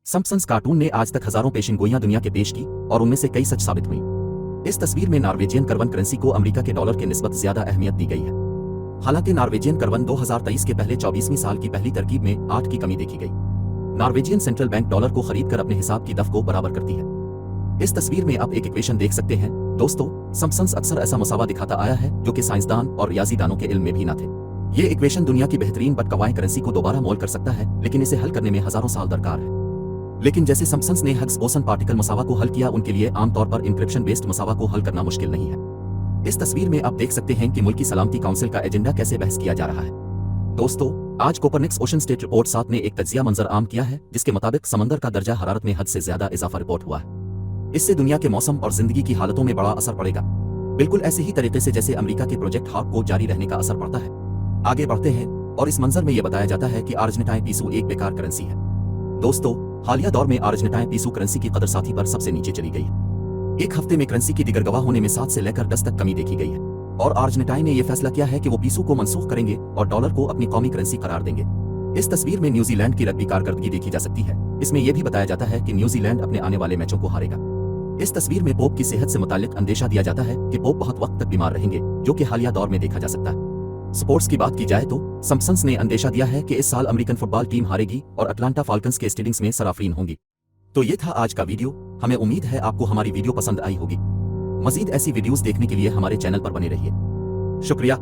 Simpson's cartoon ने आज तक हजारों पेशिनगोइयां दुनिया के पेश की और उनमें से कई सच साबित हुई। इस तस्वीर में नॉर्वेजियन करवन करेंसी को अमेरिका के डॉलर के निस्बत ज्यादा अहमियत दी गई है। हालांकि नॉर्वेजियन करवन 2023 के पहले 24वीं साल की पहली तरकीब में 8 की कमी देखी गई। नॉर्वेजियन सेंट्रल बैंक डॉलर को खरीद कर अपने हिसाब की दफ को बराबर करती है। इस तस्वीर में आप एक इक्वेशन देख सकते हैं। दोस्तों, सिम्पसन्स अक्सर ऐसा मसावा दिखाता आया है जो कि साइंसदान और रियाजीदानों के इल्म में भी न थे। ये इक्वेशन दुनिया की बेहतरीन बटकवाई करेंसी को दोबारा मोल कर सकता है, लेकिन इसे हल करने में हजारों साल दरकार है। लेकिन जैसे सिम्पसन्स ने हग्स बोसन पार्टिकल मसावा को हल किया, उनके लिए आमतौर पर इंक्रिप्शन बेस्ड मसावा को हल करना मुश्किल नहीं है। इस तस्वीर में आप देख सकते हैं कि मुल्की सलामती काउंसिल का एजेंडा कैसे बहस किया जा रहा है। दोस्तों, आज कोपरनिकस ओशन स्टेट रिपोर्ट 7 ने एक तज्जिया मंजर आम किया है, जिसके मुताबिक समंदर का दर्जा हरारत में हद से ज्यादा इजाफा रिपोर्ट हुआ है। इससे दुनिया के मौसम और जिंदगी की हालतों में बड़ा असर पड़ेगा, बिल्कुल ऐसे ही तरीके से जैसे अमेरिका के प्रोजेक्ट हॉक को जारी रहने का असर पड़ता है। आगे बढ़ते हैं और इस मंजर में यह बताया जाता है कि अर्जेंटाइन पीसो एक बेकार करेंसी है। दोस्तों, हालिया दौर में अर्जेंटाइन पीसो करेंसी की कदर साथी पर सबसे नीचे चली गई है। एक हफ्ते में करेंसी की दिगरगवा होने में 7 से लेकर 10 तक कमी देखी गई है और अर्जेंटाइन ने यह फैसला किया है कि वो पीसो को मनसूख करेंगे और डॉलर को अपनी कौमी करेंसी करार देंगे। इस तस्वीर में न्यूजीलैंड की रग्बी कारकर्दगी देखी जा सकती है। इसमें यह भी बताया जाता है कि न्यूजीलैंड अपने आने वाले मैचों को हारेगा। इस तस्वीर में पोप की सेहत से मुताल्लिक अंदेशा दिया जाता है कि पोप बहुत वक्त तक बीमार रहेंगे, जो कि हालिया दौर में देखा जा सकता है। स्पोर्ट्स की बात की जाए तो सिम्पसन्स ने अंदेशा दिया है कि इस साल अमेरिकन फुटबॉल टीम हारेगी और अटलांटा फाल्कन्स के स्टेडियम्स में सराफरीन होंगी। तो ये था आज का वीडियो। हमें उम्मीद है आपको हमारी वीडियो पसंद आई होगी। मजीद ऐसी वीडियोस देखने के लिए हमारे चैनल पर बने रहिए। शुक्रिया।